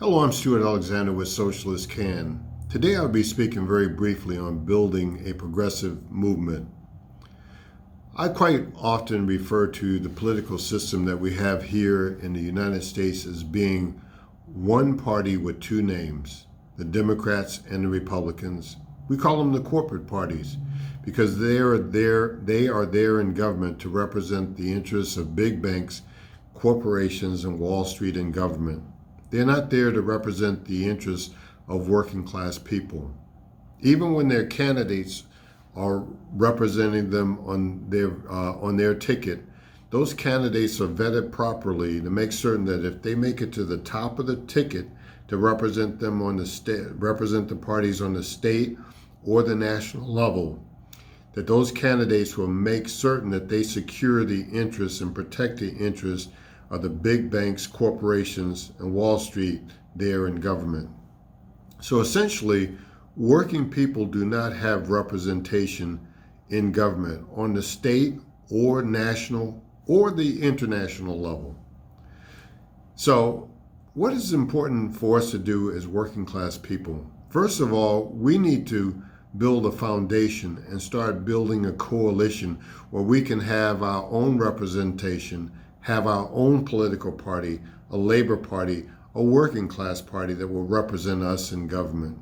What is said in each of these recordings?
Hello, I'm Stewart Alexander with Socialists Can. Today I'll be speaking very briefly on building a progressive movement. I quite often refer to the political system that we have here in the United States as being one party with two names, the Democrats and the Republicans. We call them the corporate parties because they are there in government to represent the interests of big banks, corporations, and Wall Street and government. They're not there to represent the interests of working class people. Even when their candidates are representing them on their ticket, those candidates are vetted properly to make certain that if they make it to the top of the ticket to represent them on represent the parties on the state or the national level, that those candidates will make certain that they secure the interests and protect the interests of the big banks, corporations, and Wall Street there in government. So essentially, working people do not have representation in government on the state or national or the international level. So what is important for us to do as working class people? First of all, we need to build a foundation and start building a coalition where we can have our own representation, have our own political party, a labor party, a working class party that will represent us in government.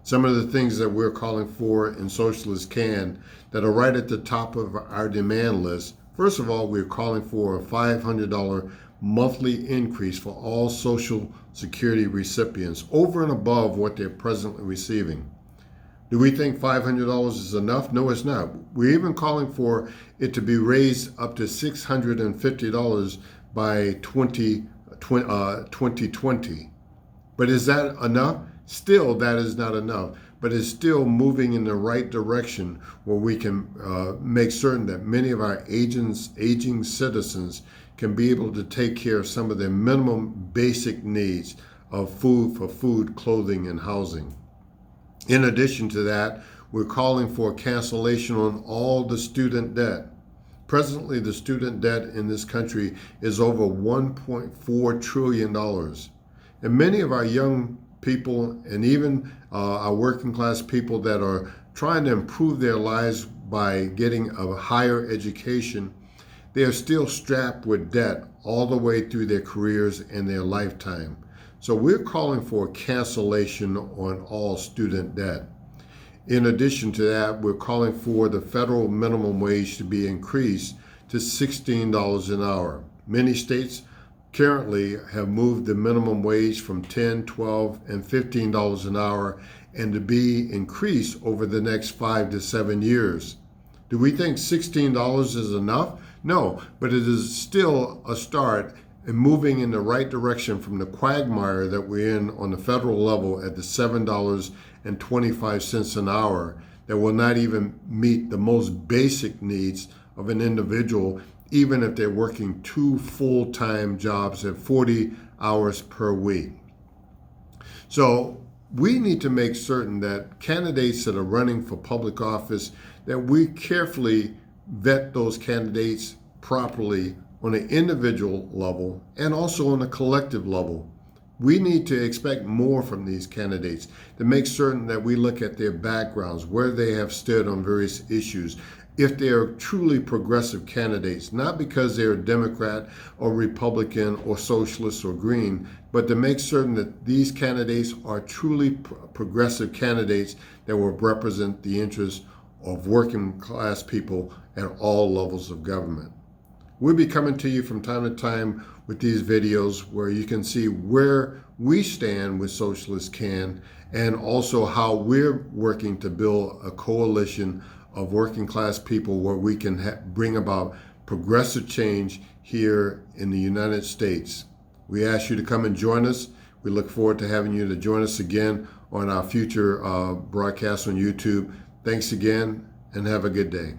Some of the things that we're calling for in Socialists Can that are right at the top of our demand list. First of all, we're calling for a $500 monthly increase for all Social Security recipients over and above what they're presently receiving. Do we think $500 is enough? No, it's not. We're even calling for it to be raised up to $650 by 2020. But is that enough? Still, that is not enough. But it's still moving in the right direction where we can make certain that many of our aging citizens can be able to take care of some of their minimum basic needs of food, clothing, and housing. In addition to that, we're calling for cancellation on all the student debt. Presently, the student debt in this country is over $1.4 trillion. And many of our young people and even our working class people that are trying to improve their lives by getting a higher education, they are still strapped with debt all the way through their careers and their lifetime. So we're calling for cancellation on all student debt. In addition to that, we're calling for the federal minimum wage to be increased to $16 an hour. Many states currently have moved the minimum wage from $10, $12, and $15 an hour and to be increased over the next 5 to 7 years. Do we think $16 is enough? No, but it is still a start and moving in the right direction from the quagmire that we're in on the federal level at the $7.25 an hour that will not even meet the most basic needs of an individual, even if they're working 2 full-time jobs at 40 hours per week. So we need to make certain that candidates that are running for public office, that we carefully vet those candidates properly on an individual level and also on a collective level. We need to expect more from these candidates to make certain that we look at their backgrounds, where they have stood on various issues, if they are truly progressive candidates, not because they're Democrat or Republican or Socialist or Green, but to make certain that these candidates are truly progressive candidates that will represent the interests of working class people at all levels of government. We'll be coming to you from time to time with these videos where you can see where we stand with Socialists Can and also how we're working to build a coalition of working class people where we can bring about progressive change here in the United States. We ask you to come and join us. We look forward to having you to join us again on our future broadcasts on YouTube. Thanks again and have a good day.